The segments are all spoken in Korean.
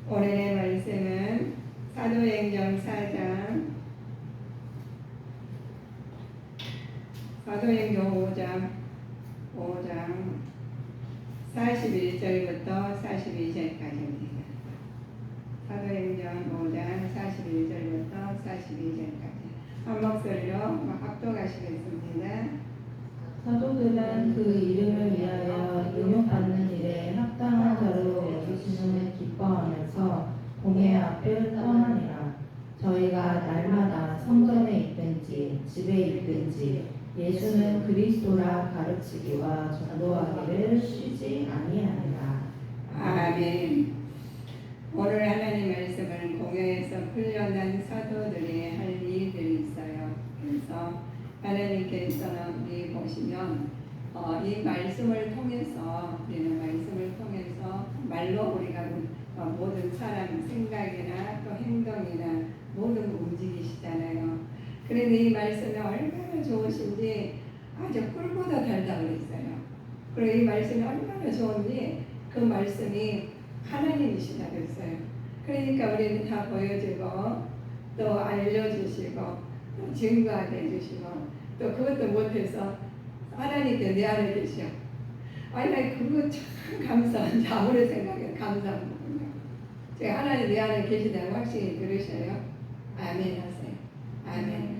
오늘의 말씀은 사도행전 4장, 사도행전 5장 41절부터 42절까지입니다. 사도행전 5장 41절부터 42절까지 한 목소리로 합독하시겠습니다. 사도들은 그 이름을 위하여 용역받는 일에 합당한 자로 여기심을 기뻐하면서 공회 앞을 떠나니라. 저희가 날마다 성전에 있든지 집에 있든지 예수는 그리스도라 가르치기와 전도하기를 쉬지 아니하니라. 아멘. 오늘 하나님 말씀은 공회에서 훈련한 사도들이 할 일들이 있어요. 그래서 하나님께서는 이 보시면 이 말씀을 통해서 우리는 말씀을 통해서 말로 우리가 모든 사람 생각이나 또 행동이나 모든 거 움직이시잖아요. 그런데 이 말씀이 얼마나 좋으신지 아주 꿀보다 달다고 그랬어요. 그리고 이 말씀이 얼마나 좋은지 그 말씀이 하나님이시다 그랬어요. 그러니까 우리는 다 보여주고 또 알려주시고 또 증거하게 해주시고 또 그것도 못해서 하나님께 내 안에 계셔. 아니 나 그거 참 감사한지 아무리 생각해도 감사한 거군요. 제가 하나님 내 안에 계시다고 확실히 들으셔요. 아멘 하세요. 아멘.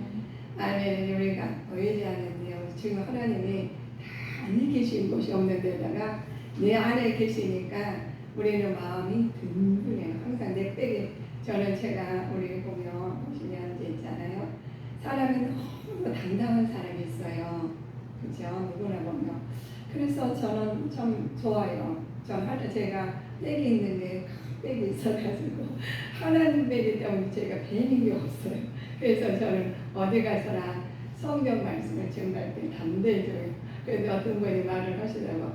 아멘. 우리가 보이지 않는데요. 지금 하나님이 다 안에 계신 곳이 없는 데다가 내 안에 계시니까 우리는 마음이 든든해요. 항상 내 백에 저는 제가 우리 보면 보시면 이제 있잖아요. 사람이 너무 당당한 사람이 있어요. 그죠? 누구나 보면. 그래서 저는 참 좋아요. 전 제가 백이 있는데 백이 있어가지고 하나님 백이 때문에 제가 배는 게 없어요. 그래서 저는 어디 가서나 성경 말씀을 증거할 때 담대해져요. 그래서 어떤 분이 말을 하시더라고.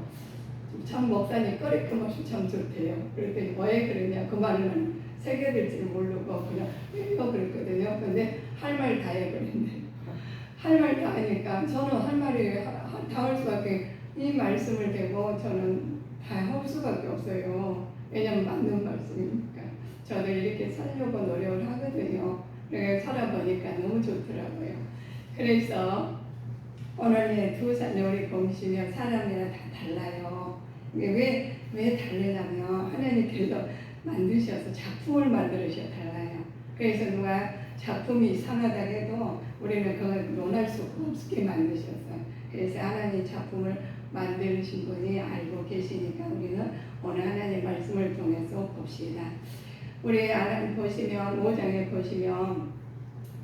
참 목사님 꺼리낌없이 참 좋대요. 그랬더니 왜 그러냐 그 말은 새겨들지 모르고 그냥 이거 그랬거든요. 근데 할 말 다 해버렸네. 할 말 다 하니까 저는 할 말이 다 할 수밖에 이 말씀을 대고 저는 다 할 수밖에 없어요. 왜냐면 맞는 말씀이니까. 저도 이렇게 살려고 노력을 하거든요. 그래서 살아보니까 너무 좋더라고요. 그래서 오늘 두 사람이 보시면 사람이랑 다 달라요. 왜 다르냐면 하나님께서 만드셔서 작품을 만들으셔 달라요. 그래서 누가 작품이 이상하다 해도 우리는 그걸 논할 수 없게 만드셨어요. 그래서 하나님 작품을 만드신 분이 알고 계시니까 우리는 오늘 하나님 말씀을 통해서 봅시다. 우리 하나님 보시면 5장에 보시면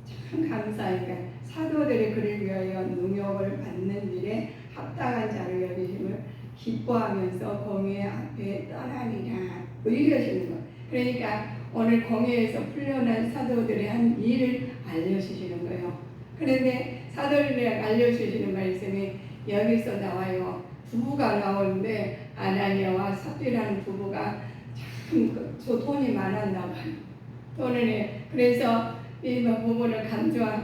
참 감사하니까 사도들이 그를 위하여 능욕을 받는 일에 합당한 자로 여기심을 기뻐하면서 공회 앞에 떠나니라 이러시는 거예요. 그러니까 오늘 공회에서 훈련한 사도들이 한 일을 알려주시는 거예요. 그런데 사도들이 알려주시는 말씀이 여기서 나와요. 부부가 나오는데 아나니아와 삽비라는 부부가 참 돈이 많았나 봐요. 그래서 이 부부를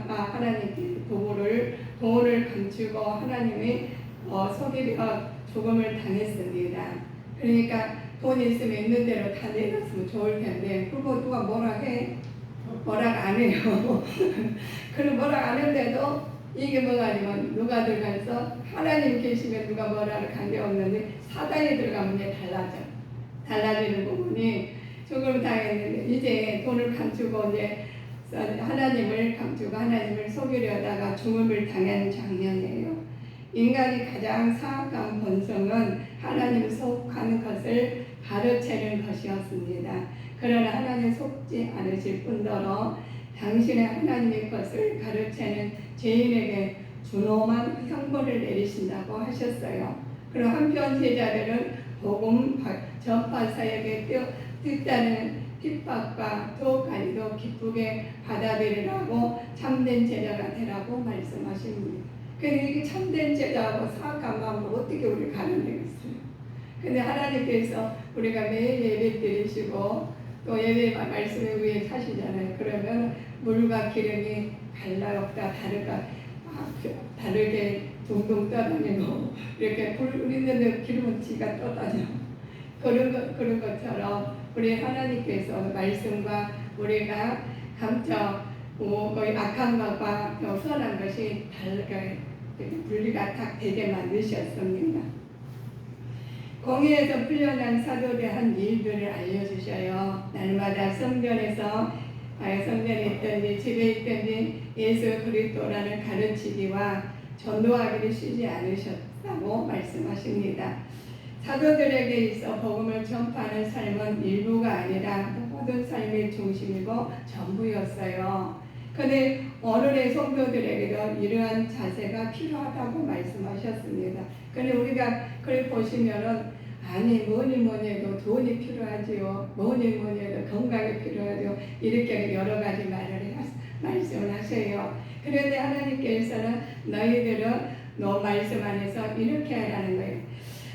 하나님께 돈을 감추고 하나님이 속이려 죽음을 당했습니다. 그러니까 돈이 있으면 있는 대로 다 내렸으면 좋을 텐데 그거 누가 뭐라 안 해요. 그럼 뭐라 안 했는데도 이게 뭐가 아니면 누가 들어가서 하나님 계시면 누가 뭐라를 관계없는데 사단이 들어가면 이제 달라지는 부분이 죽음을 당했는데 이제 돈을 감추고 이제 하나님을 감추고 하나님을 속이려다가 죽음을 당한 장면이에요. 인간이 가장 사악한 본성은 하나님 속하는 것을 가르치는 것이었습니다. 그러나 하나님 속지 않으실 뿐더러 당신의 하나님의 것을 가르치는 죄인에게 준엄한 형벌을 내리신다고 하셨어요. 그리고 한편 제자들은 복음 전파 사역에 뜻다는 핍박과 더욱가니도 기쁘게 받아들이라고 참된 제자가 되라고 말씀하십니다. 근데 이게 참된 제자하고 사악한 마음으로 어떻게 우리 가르치겠어요? 근데 하나님께서 우리가 매일 예배 드리시고 또 예배 말씀에 위에 사시잖아요. 그러면 물과 기름이 갈라없다 다르게 둥둥 떠다니고 이렇게 불 있는데 기름은 지가 떠다녀. 그런 것처럼 우리 하나님께서 말씀과 우리가 감정 거의 악한 것과 선한 것이 다르게 분리가 딱 되게 만드셨습니다. 공의에서 풀려난 사도들의 한 일들을 알려주셔요. 날마다 성전에 있든지 집에 있든지 예수 그리스도라는 가르치기와 전도하기를 쉬지 않으셨다고 말씀하십니다. 사도들에게 있어 복음을 전파하는 삶은 일부가 아니라 모든 삶의 중심이고 전부였어요. 그런데 오늘의 성도들에게도 이러한 자세가 필요하다고 말씀하셨습니다. 그런데 우리가 그걸 보시면은 아니 뭐니 해도 돈이 필요하지요. 뭐니 해도 건강이 필요하죠. 이렇게 여러 가지 말씀을 하세요. 그런데 하나님께서는 너희들은 너 말씀 안에서 이렇게 하라는 거예요.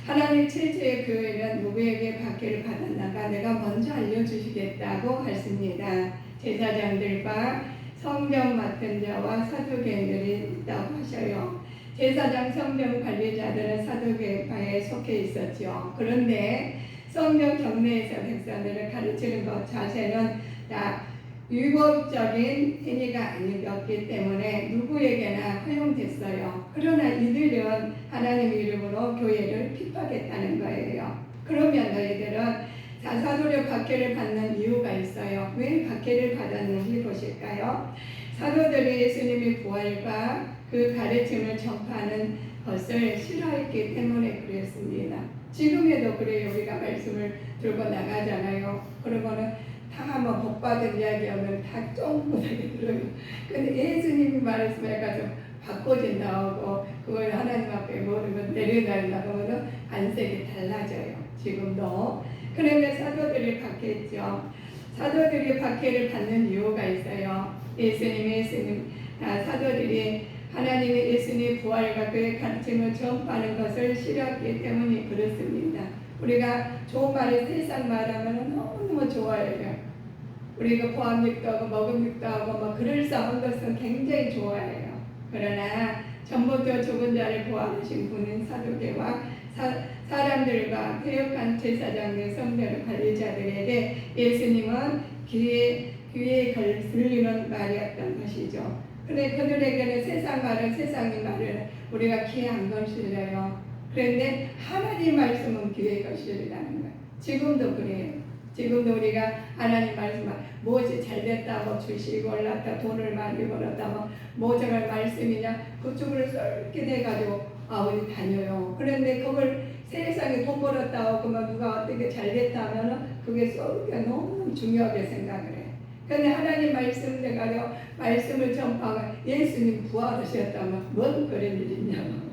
하나님 최초의 교회는 누구에게 박해를 받았나가 내가 먼저 알려주시겠다고 하십니다. 제사장들과 성경 맡은 자와 사두개인들이 있다고 하셔요. 제사장 성경 관리자들은 사두개파에 속해 있었죠. 그런데 성경 경내에서 백성들을 가르치는 것 자세는 다 율법적인 행위가 아니었기 때문에 누구에게나 허용됐어요. 그러나 이들은 하나님 이름으로 교회를 핍박했다는 거예요. 그러면 너희들은 사도력 박해를 받는 이유가 있어요. 왜 박해를 받았는지 보실까요? 사도들이 예수님의 부활과 그 가르침을 전파하는 것을 싫어했기 때문에 그랬습니다. 지금에도 그래요. 우리가 말씀을 들고 나가잖아요. 그러면은 다 뭐 복받은 이야기하면 다 쫑긋하게 들어요. 근데 예수님이 말씀해가지고 바꿔진다고 그걸 하나님 앞에 모르면 내려달라고 하면 안색이 달라져요. 지금도. 그런데 사도들이 박했죠. 사도들이 박해를 받는 이유가 있어요. 사도들이 하나님의 예수님의 부활과 그의 가르침을 전파하는 것을 싫어했기 때문에 그렇습니다. 우리가 좋은 말을 세상 말하면 너무너무 좋아해요. 우리가 포함육도 하고 먹음육도 하고 뭐 그럴싸한 것은 굉장히 좋아해요. 그러나 전부터 죽은 자를 부활하신 분은 사도계와 사람들과 퇴역한 제사장들 성전 관리자들에게 예수님은 귀에 들리는 말이었던 것이죠. 그런데 그들에게는 세상 말은 세상의 말을 우리가 귀에 안 거슬려요. 그런데 하나님 말씀은 귀에 거슬리라는 거예요. 지금도 그래요. 지금도 우리가 하나님 말씀 무엇이 잘됐다고 주시고 올랐다 돈을 많이 벌었다 뭐 저걸 말씀이냐 그쪽으로 쏠게 돼가지고 우리 다녀요. 그런데 그걸 세상에 돈 벌었다고 그러면 누가 어떻게 잘됐다 하면은 그게 쏠게 너무 중요하게 생각을 해요. 그런데 하나님 말씀 돼가지고 말씀을 전파하고 예수님 부활하셨다면 뭔 그런 일이 있냐고.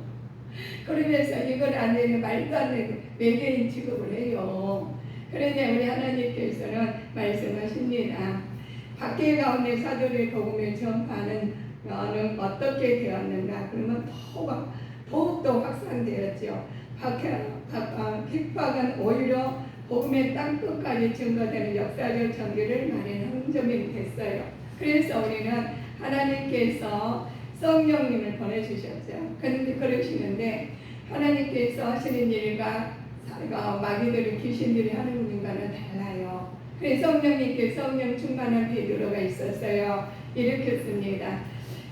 그러면서 이걸 안 되면 말도 안 되는 외계인 취급을 해요. 그런데 우리 하나님께서는 말씀하십니다. 박해 가운데 사도의 복음을 전파하는 것은 어떻게 되었는가? 그러면 더욱더 확산되었죠. 핍박은 오히려 복음의 땅끝까지 증거되는 역사적 전개를 말하는 흥점이 됐어요. 그래서 우리는 하나님께서 성령님을 보내주셨죠. 그런데 그러시는데 하나님께서 하시는 일과 마귀들이 귀신들이 하는 일과는 달라요. 그래서 성령 충만한 베드로가 있었어요. 일으켰습니다.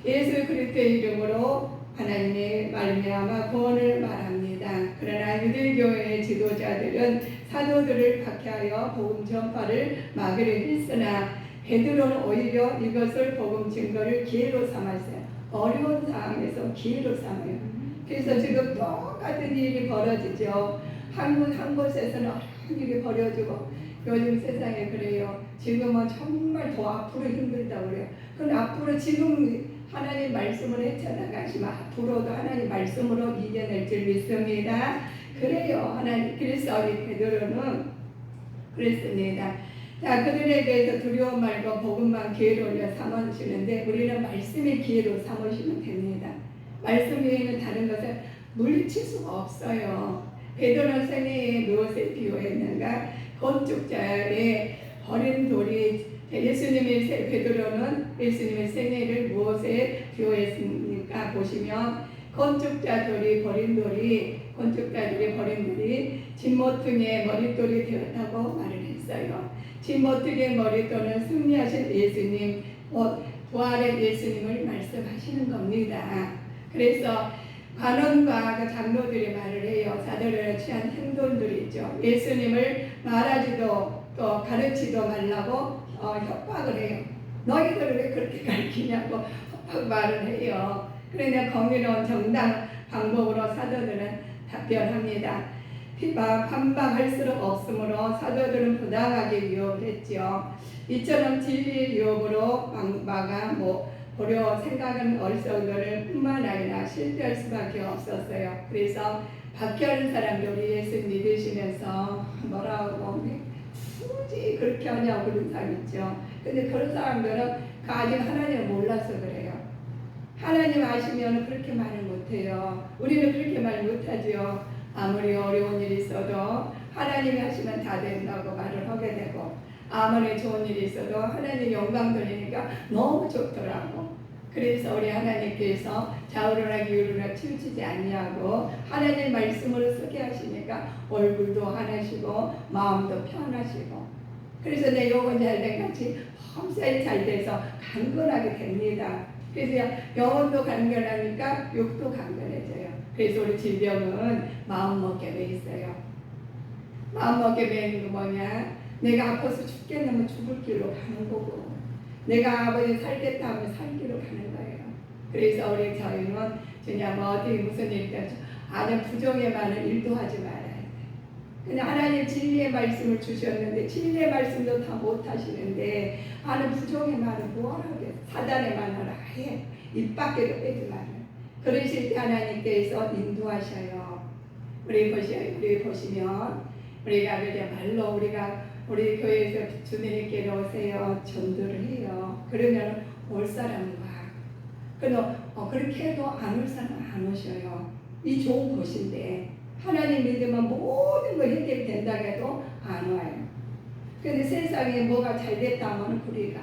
예수 그리스도의 이름으로 하나님의 말미암아 구원을 말합니다. 그러나 유대교회의 지도자들은 사도들을 박해하여 복음 전파를 막으려 했으나 베드로는 오히려 이것을 복음 증거를 기회로 삼았어요. 어려운 상황에서 기회로 삼아요. 그래서 지금 똑같은 일이 벌어지죠. 한 곳에서는 어려운 일이 벌어지고 요즘 세상에 그래요. 지금은 정말 더 앞으로 힘들다고 그래요. 그럼 앞으로 지금 하나님 말씀을 헤쳐나가시면 앞으로도 하나님 말씀으로 이겨낼 줄 믿습니다. 그래요. 그래서 우리 베드로는 그랬습니다. 자, 그들에 대해서 두려움 말고 복음만 기회로 삼으시는데 우리는 말씀의 기회로 삼으시면 됩니다. 말씀 외에는 다른 것을 물리칠 수가 없어요. 베드로는 생애에 무엇에 비유했는가? 건축자의 버린 돌이 베드로는 예수님의 생애를 무엇에 비유했습니까? 보시면 건축자들이 버린 돌이 진모퉁이의 머릿돌이 되었다고 말을 했어요. 있어요. 디모트의 머리또는 승리하신 예수님, 부활의 예수님을 말씀하시는 겁니다. 그래서 관원과 그 장로들이 말을 해요. 사도들에 취한 행동들이죠. 예수님을 말하지도 또 가르치도 말라고 협박을 해요. 너희들을 왜 그렇게 가르치냐고 협박 말을 해요. 그런데 공의로운 정당 방법으로 사도들은 답변합니다. 반박할수록 없으므로 사도들은 부당하게 유혹을 했죠. 이처럼 진리의 유혹으로 막아 보려 생각하는 어리석은들 뿐만 아니라 실패할 수밖에 없었어요. 그래서 박해하는 사람들이 예수 믿으시면서 뭐라고 굳이 그렇게 하냐고 그런 사람 있죠. 근데 그런 사람들은 아직 하나님을 몰라서 그래요. 하나님 아시면 그렇게 말을 못해요. 우리는 그렇게 말 못하죠. 아무리 어려운 일이 있어도 하나님이 하시면 다 된다고 말을 하게 되고, 아무리 좋은 일이 있어도 하나님 영광 돌리니까 너무 좋더라고. 그래서 우리 하나님께서 좌우로나 기울으나 치우치지 않냐고 하나님 말씀으로 쓰게 하시니까 얼굴도 환하시고 마음도 편하시고, 그래서 내 영혼 잘된 같이 hom살이 잘 돼서 강건하게 됩니다. 그래서 영혼도 강건하니까 육도 강건해져요. 그래서 우리 질병은 마음먹게 돼 있어요. 마음먹게 되는 거 뭐냐? 내가 아파서 죽겠는면 죽을 길로 가는 거고, 내가 아버지 살겠다 하면 살 길로 가는 거예요. 그래서 우리 저희는 그냥 어떻게 무슨 일이 있다 아주 부정에 많은 일도 하지 말아야 돼. 그냥 하나님 진리의 말씀을 주셨는데 진리의 말씀도 다 못하시는데 아는 부정의 말은 뭐하게 사단의 말을 아예 입 밖에도 빼지 말아요. 그러실 때 하나님께서 인도하셔요. 우리 보시면 우리가 그냥 말로 우리 교회에서 주님께로 오세요. 전도를 해요. 그러면 올 사람은 와. 그렇게 해도 안 올 사람은 안 오셔요. 이 좋은 곳인데 하나님 믿으면 모든 거 해결된다고 해도 안 와요. 근데 세상에 뭐가 잘 됐다 하면 우리가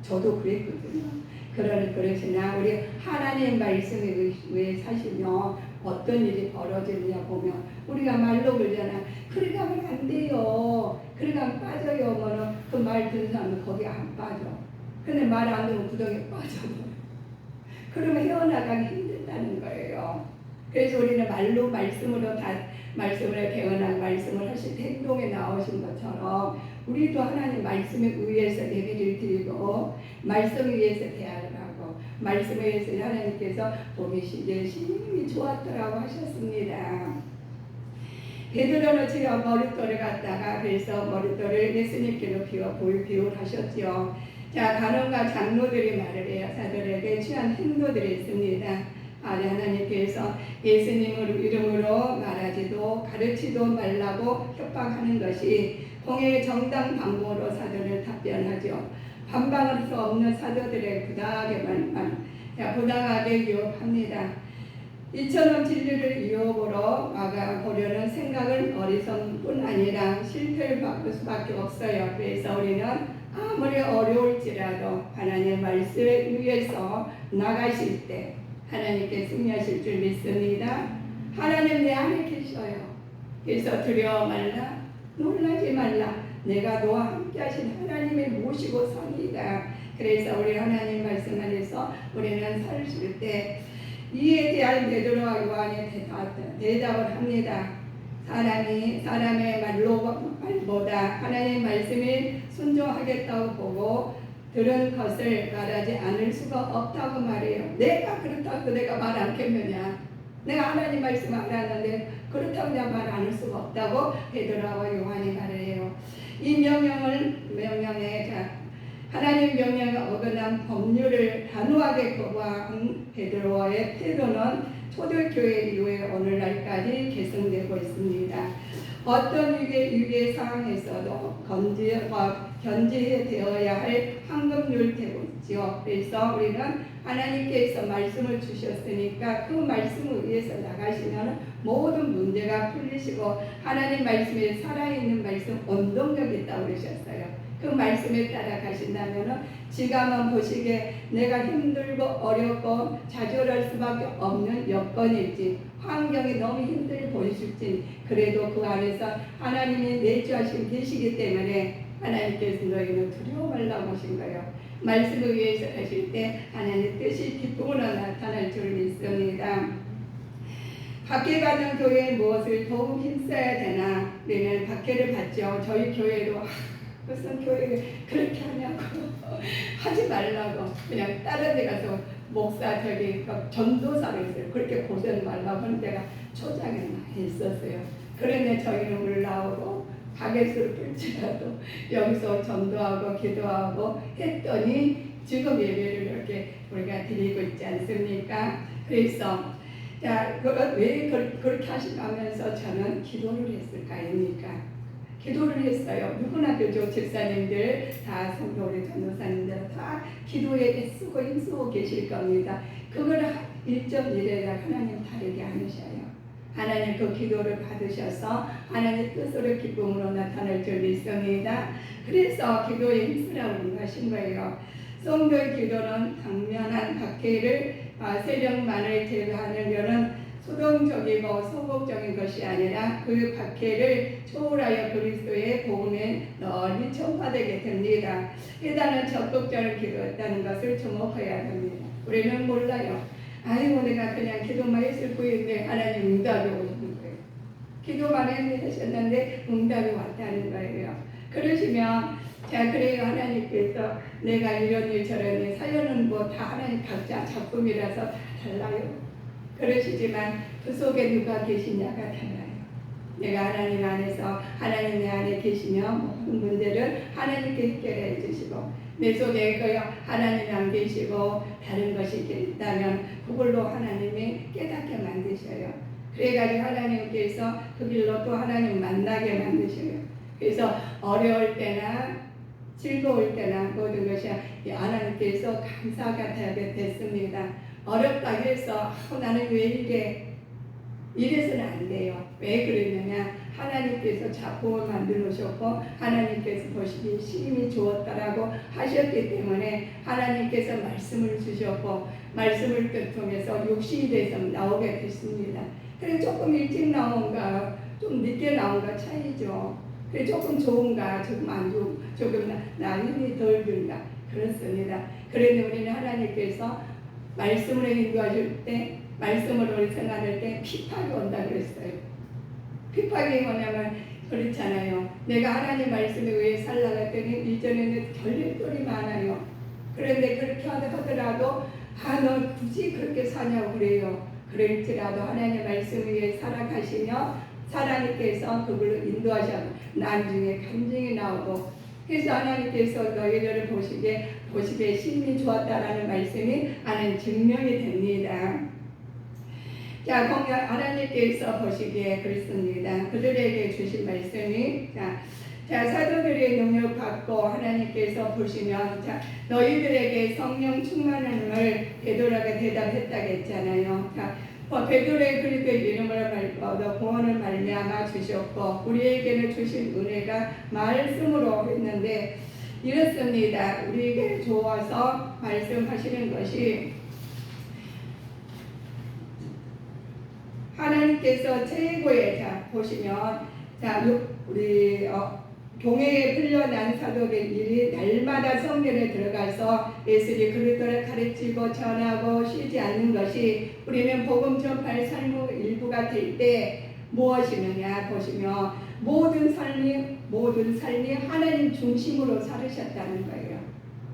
저도 그랬거든요. 그러시나 우리 하나님 말씀에 의해 사시면 어떤 일이 벌어지느냐 보면 우리가 말로 그러잖아. 그래 가면 안 돼요. 그래 가면 빠져요. 뭐는 그 말 듣는 사람은 거기 안 빠져. 근데 말 안 듣는 구덩이에 빠져버려. 그러면 헤어나가기 힘들다는 거예요. 그래서 우리는 말로 말씀으로 배워나고 말씀을 하실 때 행동에 나오신 것처럼 우리도 하나님 말씀에 의해서 예배를 드리고 말씀에 의해서 대화를 하고 말씀에 의해서 하나님께서 보시기에 심히 좋았더라고 하셨습니다. 베드로는 제가 머릿돌을 갖다가 그래서 머릿돌을 예수님께로 비유하셨죠. 자, 간원과 장로들이 말을 해요. 사도들에게 취한 행도들이 있습니다. 하나님께서 예수님을 이름으로 말하지도 가르치도 말라고 협박하는 것이 공의 정당 방법으로 사도를 답변하죠. 반박할 수 없는 사도들의 부당하게 유혹합니다. 이처럼 진리를 유혹으로 막아보려는 생각은 어리석뿐 아니라 실패를 받을 수밖에 없어요. 그래서 우리는 아무리 어려울지라도 하나님의 말씀에 의해서 나가실 때 하나님께 승리하실 줄 믿습니다. 하나님 내 안에 계셔요. 그래서 두려워 말라, 놀라지 말라. 내가 너와 함께 하신 하나님을 모시고 삽니다. 그래서 우리 하나님 말씀 안에서 우리는 살실 때 이에 대한 베드로와 요한의 대답을 합니다. 사람의 말보다 하나님 말씀에 순종하겠다고 보고 들은 것을 말하지 않을 수가 없다고 말해요. 내가 그렇다고 내가 말 않겠느냐? 내가 하나님 말씀 알았는데 그렇다고 내가 말 안 할 수가 없다고 베드로와 요한이 말해요. 이 명령에 하나님 명령에 어긋난 법률을 단호하게 거부한 베드로와의 태도는 초대교회 이후에 오늘날까지 계승되고 있습니다. 어떤 위기의 상황에서도 견제되어야 할 황금률 되고있죠. 그래서 우리는 하나님께서 말씀을 주셨으니까 그 말씀을 위해서 나가시면 모든 문제가 풀리시고 하나님 말씀에 살아있는 말씀 원동력이 있다고 그러셨어요. 그 말씀에 따라 가신다면 지금은 보시기에 내가 힘들고 어렵고 좌절할 수밖에 없는 여건일지 환경이 너무 힘들게 보이실지 그래도 그 안에서 하나님이 내주하신 계시기 때문에 하나님께서 너희는 두려워 말라고 하신 거예요. 말씀을 위해서 하실 때 하나님의 뜻이 기쁨으로 나타날 줄 믿습니다. 박해 가는 교회에 무엇을 더욱 힘써야 되나? 우리는 박해를 받죠. 저희 교회도 무슨 교회를 그렇게 하냐고 하지 말라고 그냥 다른 데 가서 목사 저기 전도사로 했어요. 그렇게 고생 말라고 하는 데가 초장에 많이 있었어요. 그런데 저희는 올라오고 박해수를 불지라도 여기서 전도하고 기도하고 했더니 지금 예배를 이렇게 우리가 드리고 있지 않습니까? 그래서 자, 왜 그렇게 하시면서 저는 기도를 했을까 아닙니까? 기도를 했어요. 누구나 그죠. 집사님들 다 성도 우리 전도사님들 다 기도에 애쓰고 힘쓰고 계실 겁니다. 그걸 1.1에다 하나님 다르게 하셔요. 하나님 그 기도를 받으셔서 하나님 뜻으로 기쁨으로 나타날 줄 믿습니다. 그래서 기도에 힘쓰라고 하신 거예요. 성도의 기도는 당면한 박해를 세력만을 제거하는 것은 소동적이고 소극적인 것이 아니라 그 박해를 초월하여 그리스도의 복음에 널리 전파되게 됩니다. 깨달은 적극적인 기도였다는 것을 주목해야 됩니다. 우리는 몰라요. 아이고 내가 그냥 기도만 했을 뿐인데 하나님 응답이 오시는 거예요. 기도만 하셨는데 응답이 왔다는 거예요. 그러시면 자 그래요. 하나님께서 내가 이런 일 저런 일 사연은 뭐 다 하나님 각자 작품이라서 달라요. 그러시지만 그 속에 누가 계시냐가 달라요. 내가 하나님 안에서 하나님 내 안에 계시면 모든 문제를 하나님께 해결해 주시고 내 속에 그 하나님이 안 계시고 다른 것이 있다면 그걸로 하나님이 깨닫게 만드셔요. 그래가지고 하나님께서 그 길로 또 하나님 만나게 만드셔요. 그래서 어려울 때나 즐거울 때나 모든 것이 하나님께서 감사가 되게 됐습니다. 어렵다 해서 나는 왜 이래서는 안 돼요. 왜 그러느냐? 하나님께서 작품을 만들어 놓으셨고 하나님께서 보시기에 심히 좋았다라고 하셨기 때문에 하나님께서 말씀을 주셨고 말씀을 통해서 육신이 돼서 나오게 됐습니다. 그래 조금 일찍 나온가 좀 늦게 나온가 차이죠. 그래 조금 좋은가 조금 안 좋은 조금 나 힘이 덜 든가 그렇습니다. 그런데 우리는 하나님께서 말씀으로 인도하실 때 말씀으로 우리 생활할 때 핍박이 온다 그랬어요. 핍박이 뭐냐면 그렇잖아요. 내가 하나님 말씀에 의해 살아갔더니 이전에는 결례들이 많아요. 그런데 그렇게 하더라도 너 굳이 그렇게 사냐고 그래요. 그럴지라도 하나님 말씀에 의해 살아가시며 하나님께서 그걸로 인도하셔서 나중에 간증이 나오고 그래서 하나님께서 너희들을 보시기에 심히 좋았다라는 말씀이 하나님 증명이 됩니다. 자, 하나님께서 보시기에 그렇습니다. 그들에게 주신 말씀이 자 사도들의 능력 받고 하나님께서 보시면 너희들에게 성령 충만함을 베드로가 대답했다고 했잖아요. 베드로의 그리스도의 이름으로 얻어 구원을 말미암아 주셨고 우리에게는 주신 은혜가 말씀으로 했는데 이렇습니다. 우리에게 좋아서 말씀하시는 것이 하나님께서 최고의 보시면 우리 교회에 풀려난 사도들이 날마다 성전에 들어가서 예수의 그리스도를 가르치고 전하고 쉬지 않는 것이 우리는 복음 전파의 삶의 일부가 될 때 무엇이느냐 보시면 모든 삶이 하나님 중심으로 살으셨다는 거예요.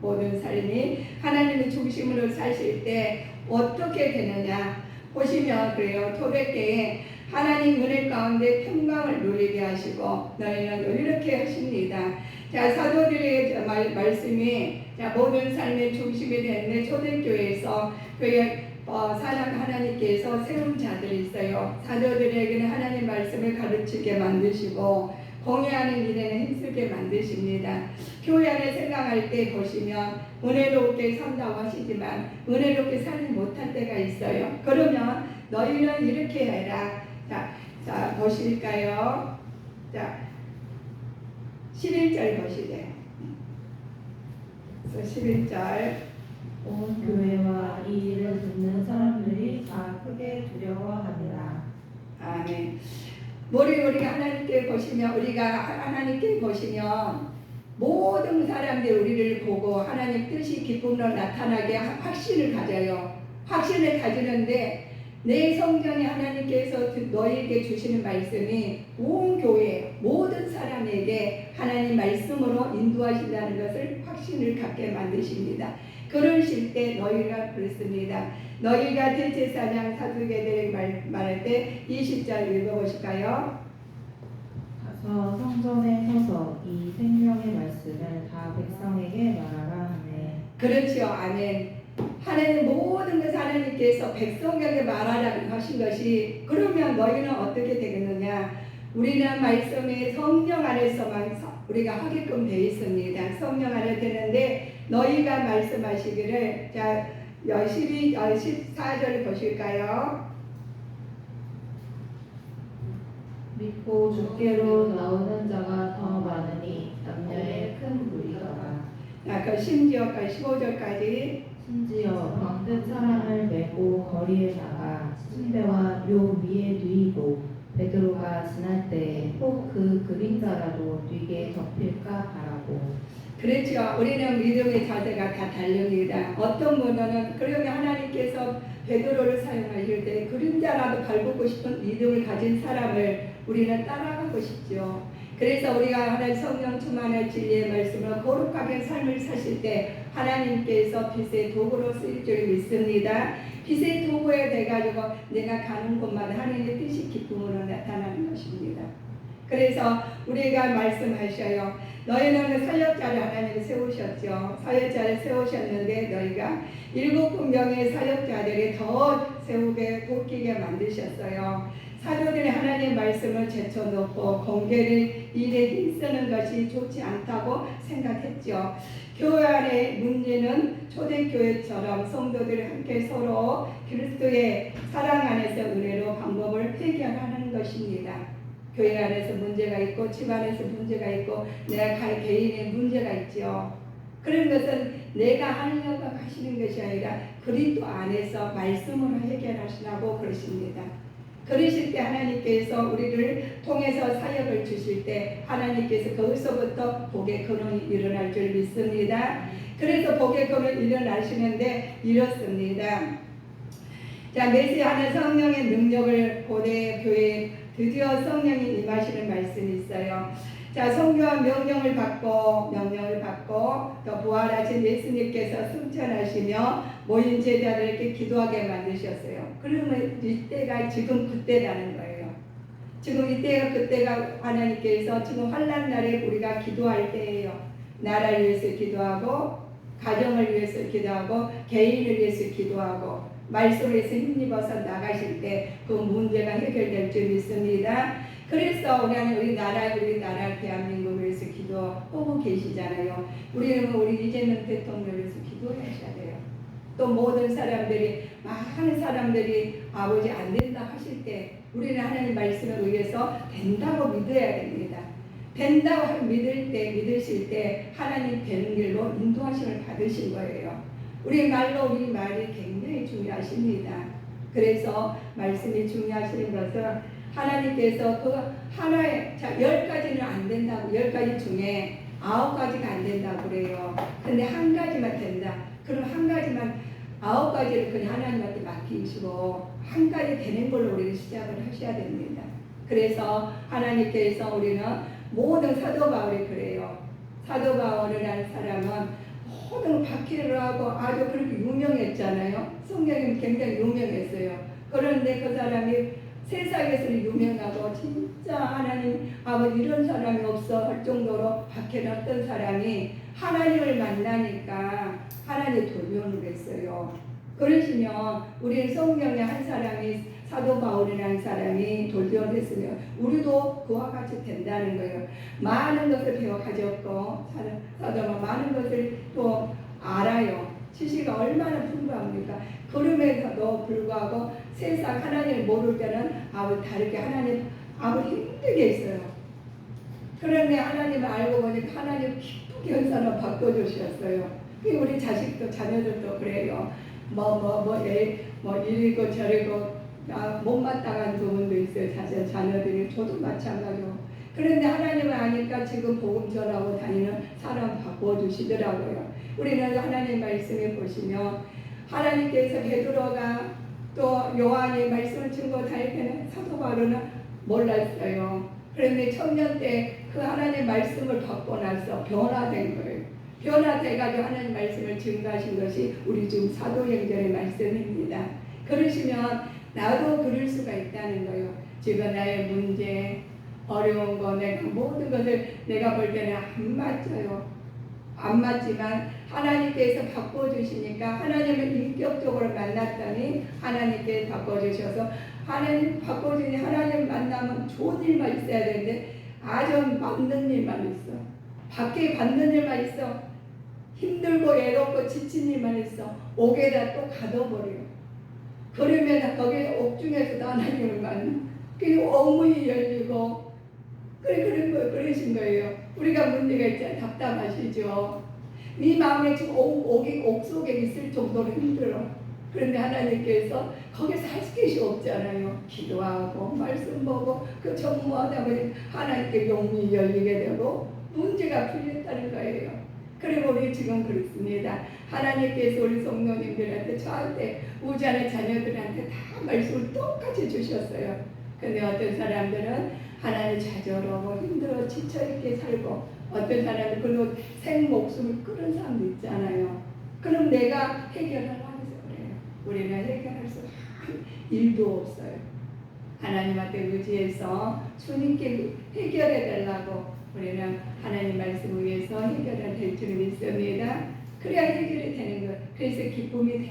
모든 삶이 하나님의 중심으로 사실 때 어떻게 되느냐 보시면 그래요. 토백계에 하나님 은혜 가운데 평강을 누리게 하시고 너희는 이렇게 하십니다. 자 사도들의 말씀이 모든 삶의 중심이 되는 초대교회에서 교회 사랑 하나님께서 세운 자들이 있어요. 사도들에게는 하나님 말씀을 가르치게 만드시고 공유하는 일에는 힘쓰게 만드십니다. 교회 안에 생각할 때 보시면 은혜롭게 산다고 하시지만 은혜롭게 살지 못할 때가 있어요. 그러면 너희는 이렇게 해라. 자 보실까요? 자 11절 보시죠. 그래서 11절 온 교회와 이 일을 듣는 사람들이 다 크게 두려워하니라. 아멘. 우리가 하나님께 보시면 모든 사람들이 우리를 보고 하나님 뜻이 기쁨으로 나타나게 확신을 가져요. 확신을 가지는데 내 성전에 하나님께서 너희에게 주시는 말씀이 온 교회 모든 사람에게 하나님 말씀으로 인도하신다는 것을 확신을 갖게 만드십니다. 그러실 때 너희가 그렇습니다. 너희가 대제사장 사두개들에게 말할 때 20절 읽어보실까요? 가서 성전에 서서 이 생명의 말씀을 다 백성에게 말하라 하네. 그렇죠. 아멘. 하나님 모든 것을 하나님께서 백성에게 말하라고 하신 것이 그러면 너희는 어떻게 되겠느냐? 우리는 말씀이 성령 안에서만 우리가 하게끔 되어 있습니다. 성령 안에 되는데 너희가 말씀하시기를 자 14절 보실까요? 믿고 주께로 나오는 자가 더 많으니 남녀의 큰 무리더라. 자, 그 심지어 15절까지 심지어 병든 사람을 메고 거리에 나가 침대와 요 위에 누이고 베드로가 지날 때에 혹 그 그림자라도 뛰게 덮일까 바라고. 그렇죠. 우리는 믿음의 자세가 다 다릅니다. 어떤 분은 그러면 하나님께서 베드로를 사용하실 때 그림자라도 밟고 싶은 믿음을 가진 사람을 우리는 따라가고 싶죠. 그래서 우리가 하나님 성령 충만의 진리의 말씀으로 거룩하게 삶을 사실 때 하나님께서 빛의 도구로 쓰일 줄 믿습니다. 빛의 도구에 돼가지고 내가 가는 곳마다 하나님의 뜻이 기쁨으로 나타나는 것입니다. 그래서 우리가 말씀하셔요. 너희는 사역자를 하나님이 세우셨죠. 사역자를 세우셨는데 너희가 7명의 사역자들이 더 세우게 돕기게 만드셨어요. 사도들이 하나님의 말씀을 제쳐놓고 공개를 일에 힘쓰는 것이 좋지 않다고 생각했죠. 교회 안의 문제는 초대교회처럼 성도들이 함께 서로 그리스도의 사랑 안에서 은혜로 방법을 해결하는 것입니다. 교회 안에서 문제가 있고 집 안에서 문제가 있고 내가 개인의 문제가 있죠. 그런 것은 내가 하려고 하시는 것이 아니라 그리스도 안에서 말씀으로 해결하시라고 그러십니다. 그러실 때 하나님께서 우리를 통해서 사역을 주실 때 하나님께서 거기서부터 복의 근원이 일어날 줄 믿습니다. 그래서 복의 근원이 일어나시는데 이렇습니다. 자, 메시아는 성령의 능력을 고대 교회에 드디어 성령이 임하시는 말씀이 있어요. 자, 성경한 명령을 받고 또 부활하신 예수님께서 승천하시며 모인 제자들에게 기도하게 만드셨어요. 그러면 이때가 지금 그때라는 거예요. 지금 이때가 그때가 하나님께서 지금 환난 날에 우리가 기도할 때예요. 나라를 위해서 기도하고 가정을 위해서 기도하고 개인을 위해서 기도하고 말씀을 위해서 힘입어서 나가실 때 그 문제가 해결될 줄 믿습니다. 그래서 우리 나라 대한민국을 위해서 기도하고 계시잖아요. 우리는 우리 이재명 대통령을 위해서 기도하셔야 돼요. 또 모든 사람들이 많은 사람들이 아버지 안 된다 하실 때 우리는 하나님 말씀을 의해서 된다고 믿어야 됩니다. 된다고 믿으실 때 하나님 되는 길로 인도하심을 받으신 거예요. 우리 말이 굉장히 중요하십니다. 그래서 말씀이 중요하시는 것은 하나님께서 그 하나의 10가지는 안 된다고 10가지 중에 9가지가 안 된다고 그래요. 근데 한 가지만 된다. 그럼 한 가지만 9가지를 그냥 하나님한테 맡기시고 한 가지 되는 걸로 우리는 시작을 하셔야 됩니다. 그래서 하나님께서 우리는 모든 사도 바울이 그래요. 사도 바울이라는 사람은 모든 박해를 하고 아주 그렇게 유명했잖아요. 성경이 굉장히 유명했어요. 그런데 그 사람이 세상에서는 유명하고 진짜 하나님 아버지 이런 사람이 없어 할 정도로 박해를 했던 사람이 하나님을 만나니까 하나님 돌변을 했어요. 그러시면 우리 성경에 한 사람이 사도 바울이라는 사람이 돌변했으면 우리도 그와 같이 된다는 거예요. 많은 것을 배워 가졌고 사도가 많은 것을 또 알아요. 지식이 얼마나 풍부합니까? 그럼에도 불구하고 세상 하나님을 모를 때는 아무 다르게 하나님 아무 힘들게 있어요. 그런데 하나님을 알고 보니까 하나님 기쁘게 한 사람 바꿔주셨어요. 우리 자식도 자녀들도 그래요. 이리고 저리고 못마땅한 부분도 있어요. 자녀들이 저도 마찬가지고. 그런데 하나님을 아니까 지금 복음 전하고 다니는 사람 바꿔주시더라고요. 우리는 하나님 말씀에 보시면 하나님께서 베드로가 또 요한이 말씀을 증거 다닐 때는 사도 바울은 몰랐어요. 그런데 청년 때 그 하나님 말씀을 받고 나서 변화된 거예요. 변화돼가지고 하나님 말씀을 증거하신 것이 우리 지금 사도행전의 말씀입니다. 그러시면 나도 그럴 수가 있다는 거예요. 지금 나의 문제, 어려운 거, 내가 모든 것을 내가 볼 때는 안 맞아요. 안 맞지만 하나님께서 바꿔주시니까 하나님을 인격적으로 만났더니 하나님께 바꿔주셔서 하나님 바꿔주니 하나님 만나면 좋은 일만 있어야 되는데 아주 맞는 일만 있어. 밖에 받는 일만 있어. 힘들고 외롭고 지친 일만 있어. 옥에다 또 가둬버려요. 그러면 거기 옥중에서도 하나님을 만나. 그리고 옥문이 열리고 그러신 거예요. 우리가 문제가 있잖아요. 답답하시죠. 네 마음에 지금 옥 속에 있을 정도로 힘들어. 그런데 하나님께서 거기서 하실 것이 없잖아요. 기도하고 말씀 보고 그 전무하다 보니 하나님께 용이 열리게 되고 문제가 풀렸다는 거예요. 그리고 우리 지금 그렇습니다. 하나님께서 우리 성도님들한테 저한테 우자는 자녀들한테 다 말씀을 똑같이 주셨어요. 근데 어떤 사람들은 하나님 좌절하고 힘들어 지쳐있게 살고 어떤 사람은 그걸로 생목숨을 끊은 사람도 있잖아요. 그럼 내가 해결을 하면서 그래요. 우리는 해결할 수 일도 없어요. 하나님한테 의지해서 주님께 해결해 달라고 우리는 하나님 말씀 위해서 해결을 될 줄 믿습니다. 그래야 해결이 되는 거예요. 그래서 기쁨이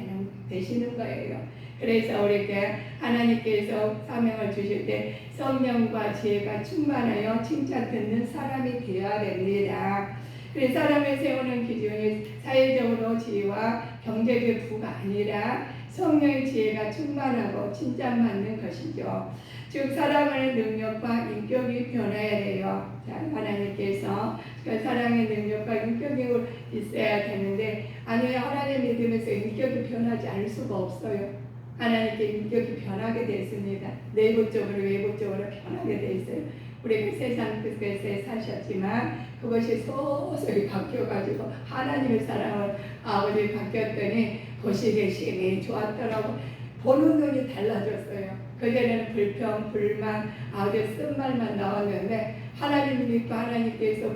되시는 거예요. 그래서 우리에게 하나님께서 사명을 주실 때 성령과 지혜가 충만하여 칭찬 듣는 사람이 되어야 됩니다. 그래서 사람을 세우는 기준이 사회적으로 지혜와 경제적 부가 아니라 성령의 지혜가 충만하고 칭찬받는 것이죠. 즉 사랑하는 능력과 인격이 변해야 돼요. 자, 하나님께서 그 사랑의 능력과 인격이 있어야 되는데 아니 하나님 믿으면서 인격이 변하지 않을 수가 없어요. 하나님께 인격이 변하게 됐습니다. 내부적으로 외부적으로 변하게 돼 있어요. 우리가 세상 끝에 사셨지만 그것이 서서히 바뀌어가지고 하나님의 사랑을 아버지 바뀌었더니 보시기에 심히 좋았더라고. 보는 눈이 달라졌어요. 그전에는 불평, 불만, 아주 쓴 말만 나왔는데 하나님 믿고 하나님께서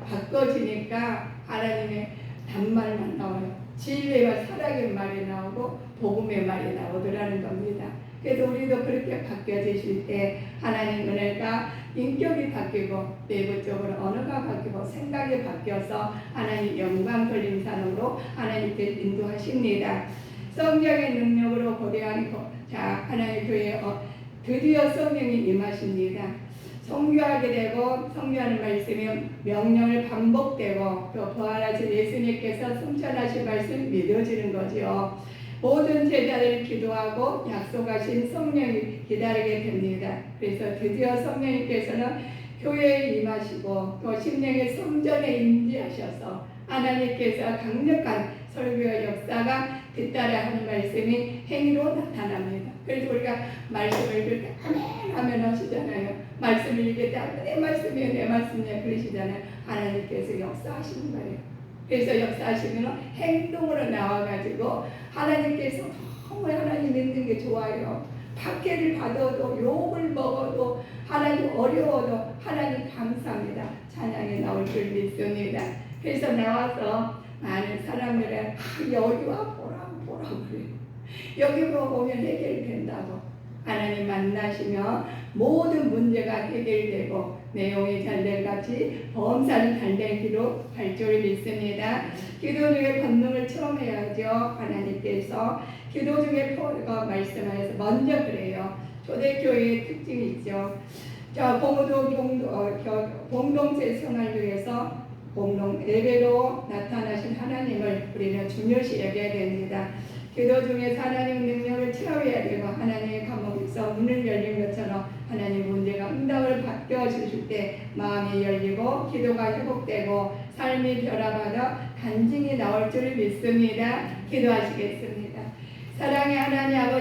바꿔지니까 하나님의 단말만 나와요. 진리와 사랑의 말이 나오고 복음의 말이 나오더라는 겁니다. 그래서 우리도 그렇게 바뀌어지실 때 하나님 은혜가 인격이 바뀌고 내부적으로 언어가 바뀌고 생각이 바뀌어서 하나님 영광 돌림 산으로 하나님께 인도하십니다. 성령의 능력으로 고대하는 자 하나님 교회에 드디어 성령이 임하십니다. 성교하게 되고 성교하는 말씀이 명령을 반복되고 또 부활하신 예수님께서 승천하신 말씀 믿어지는 거죠. 모든 제자들이 기도하고 약속하신 성령이 기다리게 됩니다. 그래서 드디어 성령님께서는 교회에 임하시고 또 심령의 성전에 임재하셔서 하나님께서 강력한 설교의 역사가 뒤따라 하는 말씀이 행위로 나타납니다. 그래서 우리가 말씀을 읽을 때 아멘 아멘 하시잖아요. 말씀을 읽을 때 내 말씀이에요 내 말씀이에요 그러시잖아요. 하나님께서 역사하시는 거예요. 그래서 역사하시면 행동으로 나와가지고 하나님께서 너무 하나님 믿는 게 좋아요. 박해를 받아도 욕을 먹어도 하나님 어려워도 하나님 감사합니다. 찬양에 나올 줄 믿습니다. 그래서 나와서 많은 사람들은 여기 와 보라 그래. 여기 오면 해결이 된다고. 하나님 만나시면 모든 문제가 해결되고 내용이 잘 될 같이 범사는 잘 되기로 할 줄 믿습니다. 기도 중에 권능을 처음 해야죠. 하나님께서 기도 중에 포가 말씀하셔서 먼저 그래요. 초대교회의 특징이 있죠. 자, 공동체 생활을 위해서 공동 예배로 나타나신 하나님을 우리는 중요시 여겨야 됩니다. 기도 중에서 하나님 능력을 체험해야 되고 하나님의 감옥에서 문을 열린 것처럼 하나님 문제가 응답을 받겨 주실 때 마음이 열리고 기도가 회복되고 삶이 변화받아 간증이 나올 줄 믿습니다. 기도하시겠습니다. 사랑의 하나님 아버지